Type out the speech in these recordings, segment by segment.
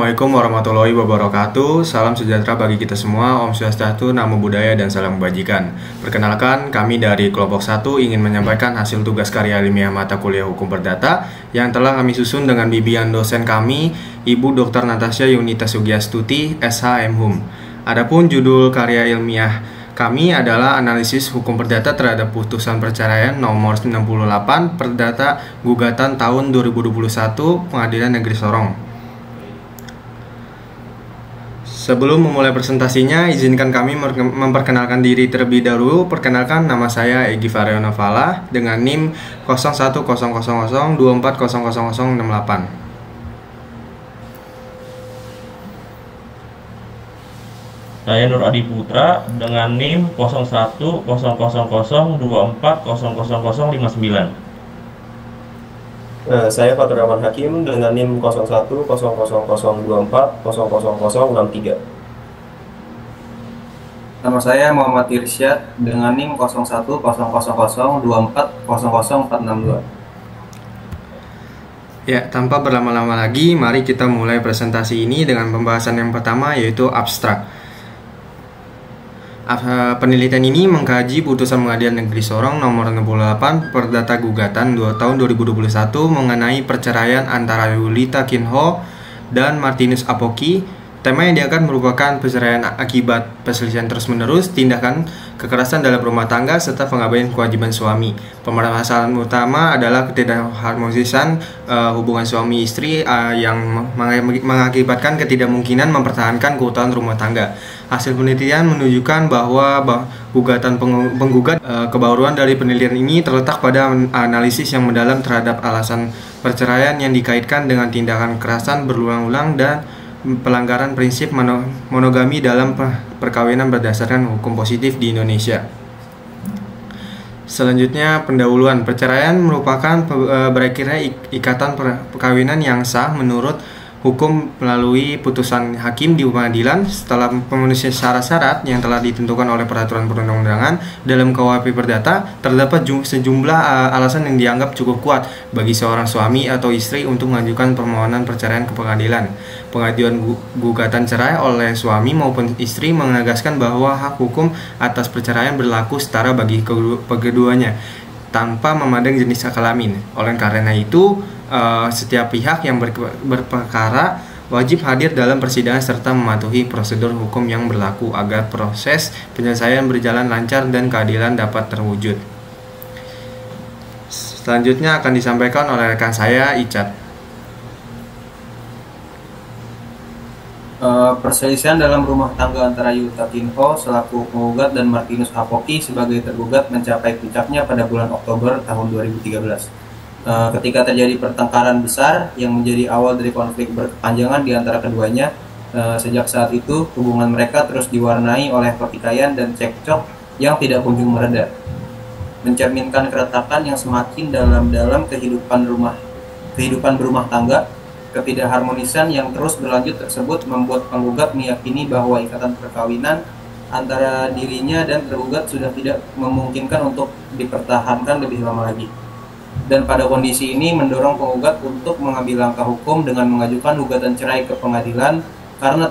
Assalamualaikum warahmatullahi wabarakatuh. Salam sejahtera bagi kita semua. Om Swastiastu, Namo Buddhaya, dan salam kebajikan. Perkenalkan, kami dari kelompok 1 ingin menyampaikan hasil tugas karya ilmiah mata kuliah Hukum Perdata yang telah kami susun dengan bimbingan dosen kami, Ibu Dr. Natasha Yunita Sugiastuti, SH MHum. Adapun judul karya ilmiah kami adalah analisis hukum perdata terhadap putusan perceraian nomor 98 Perdata Gugatan tahun 2021 Pengadilan Negeri Sorong. Sebelum memulai presentasinya, izinkan kami memperkenalkan diri terlebih dahulu. Perkenalkan, nama saya Egy Varyono Fala dengan NIM 010024000068. Saya Nur Adi Putra dengan NIM 010024000059. Saya Fatur Rahman Hakim dengan NIM 010024000063. Nama saya Muhammad Irsyad dengan NIM 010024000462. Ya, tanpa berlama-lama lagi, mari kita mulai presentasi ini dengan pembahasan yang pertama, yaitu abstrak. Penelitian ini mengkaji putusan Pengadilan Negeri Sorong nomor 68 Perdata Gugatan tahun 2021 mengenai perceraian antara Yulita Kinho dan Martinus Apoki. Tema yang diangkat merupakan perceraian akibat perselisihan terus-menerus, tindakan kekerasan dalam rumah tangga, serta pengabaian kewajiban suami. Permasalahan utama adalah ketidakharmonisan hubungan suami istri yang mengakibatkan ketidakmungkinan mempertahankan keutuhan rumah tangga. Hasil penelitian menunjukkan bahwa gugatan penggugat kebaruan dari penelitian ini terletak pada analisis yang mendalam terhadap alasan perceraian yang dikaitkan dengan tindakan kekerasan berulang-ulang dan pelanggaran prinsip monogami dalam perkawinan berdasarkan hukum positif di Indonesia. Selanjutnya, pendahuluan. Perceraian merupakan berakhirnya ikatan perkawinan yang sah menurut hukum melalui putusan hakim di pengadilan setelah memenuhi syarat-syarat yang telah ditentukan oleh peraturan perundang-undangan. Dalam KUHP Perdata terdapat sejumlah alasan yang dianggap cukup kuat bagi seorang suami atau istri untuk mengajukan permohonan perceraian ke pengadilan. Pengajuan gugatan cerai oleh suami maupun istri menegaskan bahwa hak hukum atas perceraian berlaku setara bagi keduanya tanpa memandang jenis kelamin. Oleh karena itu, setiap pihak yang berperkara wajib hadir dalam persidangan serta mematuhi prosedur hukum yang berlaku agar proses penyelesaian berjalan lancar dan keadilan dapat terwujud. Selanjutnya akan disampaikan oleh rekan saya, Icat. Perselisihan dalam rumah tangga antara Yulita Kinho selaku penggugat dan Martinus Apoki sebagai tergugat mencapai puncaknya pada bulan Oktober tahun 2013. Ketika terjadi pertengkaran besar yang menjadi awal dari konflik berkepanjangan di antara keduanya. Sejak saat itu, hubungan mereka terus diwarnai oleh pertikaian dan cekcok yang tidak kunjung mereda, mencerminkan keretakan yang semakin dalam kehidupan berumah tangga. Ketidakharmonisan yang terus berlanjut tersebut membuat penggugat meyakini bahwa ikatan perkawinan antara dirinya dan tergugat sudah tidak memungkinkan untuk dipertahankan lebih lama lagi. Dan pada kondisi ini mendorong penggugat untuk mengambil langkah hukum dengan mengajukan gugatan cerai ke pengadilan karena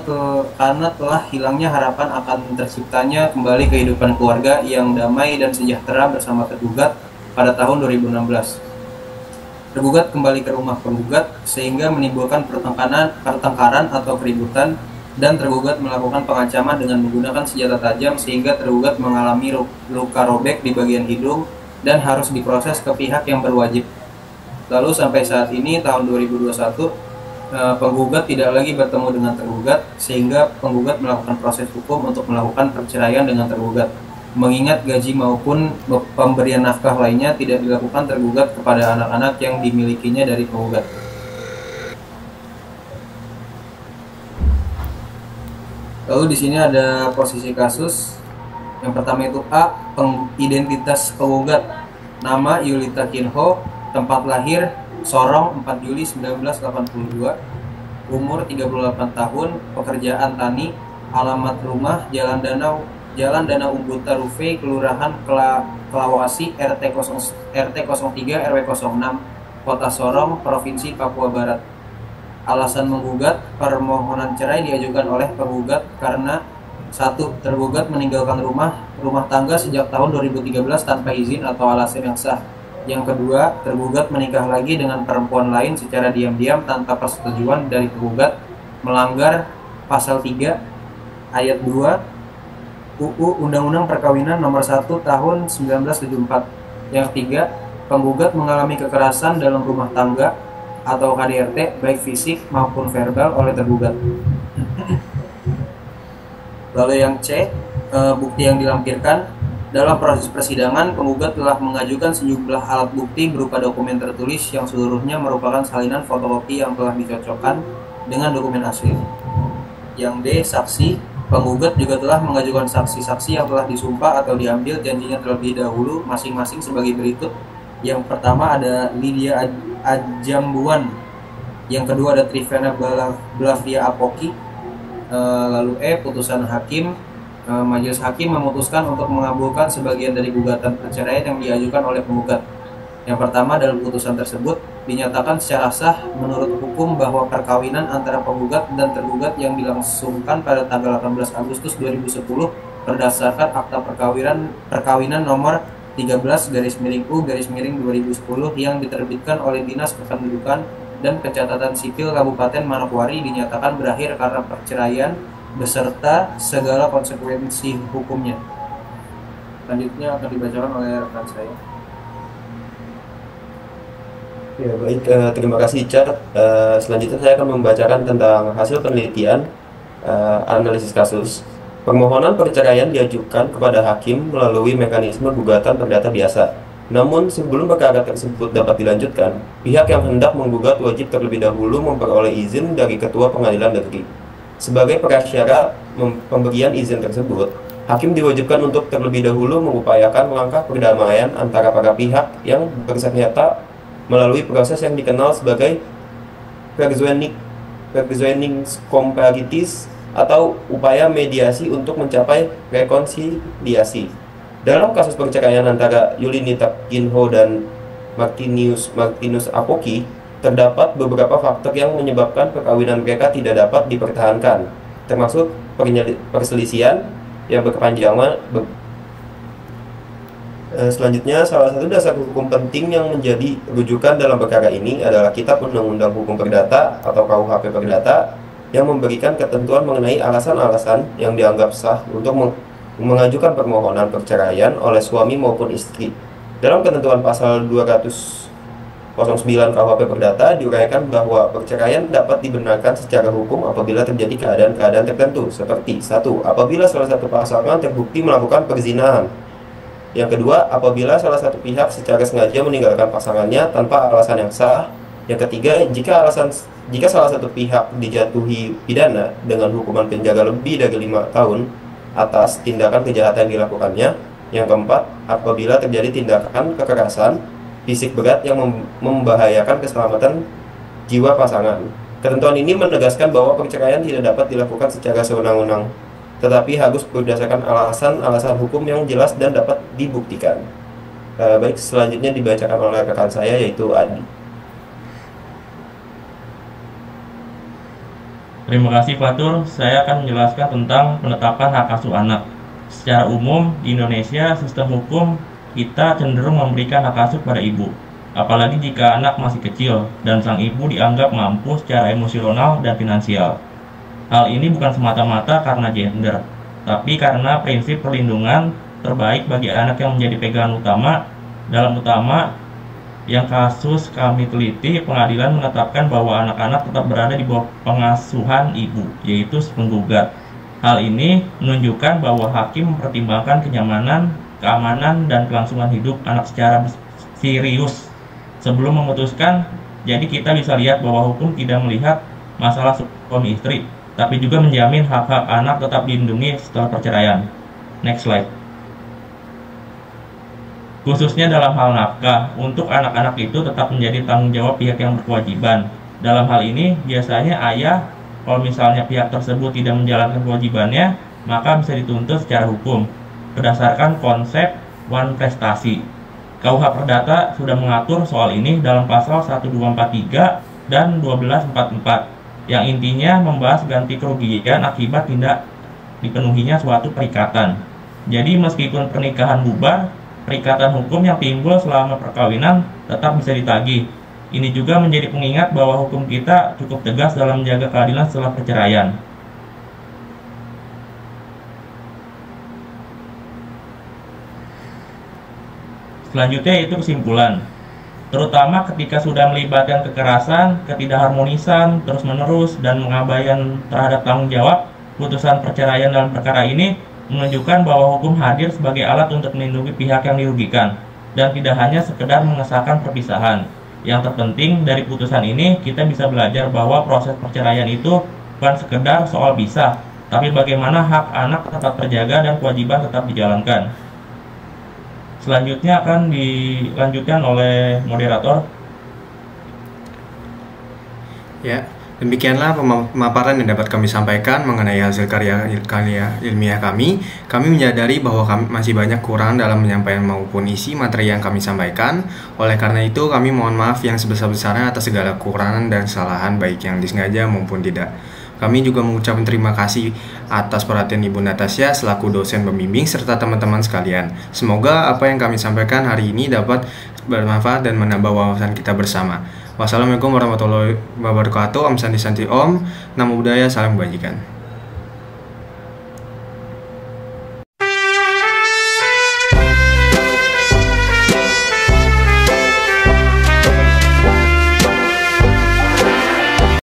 telah hilangnya harapan akan terciptanya kembali kehidupan keluarga yang damai dan sejahtera bersama tergugat pada tahun 2016. Tergugat kembali ke rumah penggugat sehingga menimbulkan pertengkaran atau keributan, dan tergugat melakukan pengancaman dengan menggunakan senjata tajam sehingga tergugat mengalami luka robek di bagian hidung dan harus diproses ke pihak yang berwajib. Lalu sampai saat ini tahun 2021, penggugat tidak lagi bertemu dengan tergugat sehingga penggugat melakukan proses hukum untuk melakukan perceraian dengan tergugat. Mengingat gaji maupun pemberian nafkah lainnya tidak dilakukan tergugat kepada anak-anak yang dimilikinya dari penggugat. Lalu di sini ada posisi kasus. Yang pertama itu A, identitas penggugat. Nama Yulita Kinho, tempat lahir Sorong 4 Juli 1982, umur 38 tahun, pekerjaan tani, alamat rumah Jalan Danau Umbuta Ruve, Kelurahan Kelawasi, RT 03 RW 06, Kota Sorong, Provinsi Papua Barat. Alasan menggugat, permohonan cerai diajukan oleh penggugat karena 1. Tergugat meninggalkan rumah tangga sejak tahun 2013 tanpa izin atau alasan yang sah. Yang kedua, tergugat menikah lagi dengan perempuan lain secara diam-diam tanpa persetujuan dari penggugat, melanggar pasal 3 ayat 2 UU Undang-Undang Perkawinan Nomor 1 Tahun 1974. Yang ketiga, penggugat mengalami kekerasan dalam rumah tangga atau KDRT baik fisik maupun verbal oleh tergugat. Lalu yang C, bukti yang dilampirkan. Dalam proses persidangan, penggugat telah mengajukan sejumlah alat bukti berupa dokumen tertulis yang seluruhnya merupakan salinan fotokopi yang telah dicocokkan dengan dokumen asli. Yang D, saksi. Penggugat juga telah mengajukan saksi-saksi yang telah disumpah atau diambil janjinya terlebih dahulu masing-masing sebagai berikut. Yang pertama ada Lydia Ajambuan. Yang kedua ada Trivena Blavia Apoki. Lalu E, putusan hakim. Majelis hakim memutuskan untuk mengabulkan sebagian dari gugatan perceraian yang diajukan oleh penggugat. Yang pertama, dalam putusan tersebut dinyatakan secara sah menurut hukum bahwa perkawinan antara penggugat dan tergugat yang dilangsungkan pada tanggal 18 Agustus 2010 berdasarkan Akta Perkawinan nomor 13/U/2010 yang diterbitkan oleh Dinas Kependudukan dan Pencatatan Sipil Kabupaten Manokwari dinyatakan berakhir karena perceraian beserta segala konsekuensi hukumnya. Selanjutnya akan dibacakan oleh rekan saya. Ya, baik, terima kasih Icar. Selanjutnya saya akan membacakan tentang hasil penelitian analisis kasus. Permohonan perceraian diajukan kepada hakim melalui mekanisme gugatan perdata biasa. Namun sebelum perkara tersebut dapat dilanjutkan, pihak yang hendak menggugat wajib terlebih dahulu memperoleh izin dari Ketua Pengadilan Negeri. Sebagai prasyarat pemberian izin tersebut, hakim diwajibkan untuk terlebih dahulu mengupayakan langkah perdamaian antara para pihak yang bersengketa melalui proses yang dikenal sebagai Verzoeningscomparitis atau upaya mediasi untuk mencapai rekonsiliasi. Dalam kasus perceraian antara Yulini Takinho dan Martinus Apoki, terdapat beberapa faktor yang menyebabkan perkawinan mereka tidak dapat dipertahankan, termasuk perselisihan yang berkepanjangan. Selanjutnya, salah satu dasar hukum penting yang menjadi rujukan dalam perkara ini adalah Kitab Undang-Undang Hukum Perdata atau KUHP Perdata yang memberikan ketentuan mengenai alasan-alasan yang dianggap sah untuk mengajukan permohonan perceraian oleh suami maupun istri. Dalam ketentuan pasal 209 KUHP Perdata diuraikan bahwa perceraian dapat dibenarkan secara hukum apabila terjadi keadaan-keadaan tertentu seperti 1. Apabila salah satu pasangan terbukti melakukan perzinahan. Yang kedua, apabila salah satu pihak secara sengaja meninggalkan pasangannya tanpa alasan yang sah. Yang ketiga, jika salah satu pihak dijatuhi pidana dengan hukuman penjara lebih dari 5 tahun atas tindakan kejahatan yang dilakukannya. Yang keempat, apabila terjadi tindakan kekerasan fisik berat yang membahayakan keselamatan jiwa pasangan. Ketentuan ini menegaskan bahwa perceraian tidak dapat dilakukan secara sewenang-wenang, tetapi harus berdasarkan alasan-alasan hukum yang jelas dan dapat dibuktikan. Baik, selanjutnya dibacakan oleh rekan saya yaitu Adi. Terima kasih Fatur, saya akan menjelaskan tentang penetapan hak asuh anak. Secara umum, di Indonesia, sistem hukum kita cenderung memberikan hak asuh pada ibu, apalagi jika anak masih kecil dan sang ibu dianggap mampu secara emosional dan finansial. Hal ini bukan semata-mata karena gender, tapi karena prinsip perlindungan terbaik bagi anak yang menjadi pegangan utama. Yang kasus kami teliti, pengadilan menetapkan bahwa anak-anak tetap berada di bawah pengasuhan ibu, yaitu penggugat. Hal ini menunjukkan bahwa hakim mempertimbangkan kenyamanan, keamanan, dan kelangsungan hidup anak secara serius sebelum memutuskan. Jadi kita bisa lihat bahwa hukum tidak melihat masalah suami istri, tapi juga menjamin hak-hak anak tetap dilindungi setelah perceraian. Next slide. Khususnya dalam hal nafkah, untuk anak-anak itu tetap menjadi tanggung jawab pihak yang berkewajiban. Dalam hal ini, biasanya ayah, kalau misalnya pihak tersebut tidak menjalankan kewajibannya, maka bisa dituntut secara hukum berdasarkan konsep one prestasi. KUH Perdata sudah mengatur soal ini dalam pasal 1243 dan 1244. yang intinya membahas ganti kerugian akibat tidak dipenuhinya suatu perikatan. Jadi meskipun pernikahan bubar, perikatan hukum yang timbul selama perkawinan tetap bisa ditagih. Ini juga menjadi pengingat bahwa hukum kita cukup tegas dalam menjaga keadilan setelah perceraian. Selanjutnya itu kesimpulan. Terutama ketika sudah melibatkan kekerasan, ketidakharmonisan, terus-menerus, dan pengabaian terhadap tanggung jawab, putusan perceraian dalam perkara ini menunjukkan bahwa hukum hadir sebagai alat untuk melindungi pihak yang dirugikan, dan tidak hanya sekedar mengesahkan perpisahan. Yang terpenting dari putusan ini, kita bisa belajar bahwa proses perceraian itu bukan sekedar soal pisah, tapi bagaimana hak anak tetap terjaga dan kewajiban tetap dijalankan. Selanjutnya akan dilanjutkan oleh moderator. Ya, demikianlah pemaparan yang dapat kami sampaikan mengenai hasil karya ilmiah kami. Kami menyadari bahwa kami masih banyak kurang dalam menyampaikan maupun isi materi yang kami sampaikan. Oleh karena itu, kami mohon maaf yang sebesar-besarnya atas segala kekurangan dan kesalahan baik yang disengaja maupun tidak. Kami juga mengucapkan terima kasih atas perhatian Ibu Natasha selaku dosen pembimbing serta teman-teman sekalian. Semoga apa yang kami sampaikan hari ini dapat bermanfaat dan menambah wawasan kita bersama. Wassalamualaikum warahmatullahi wabarakatuh. Om Santi Santi Om. Namo Buddhaya, salam kebajikan.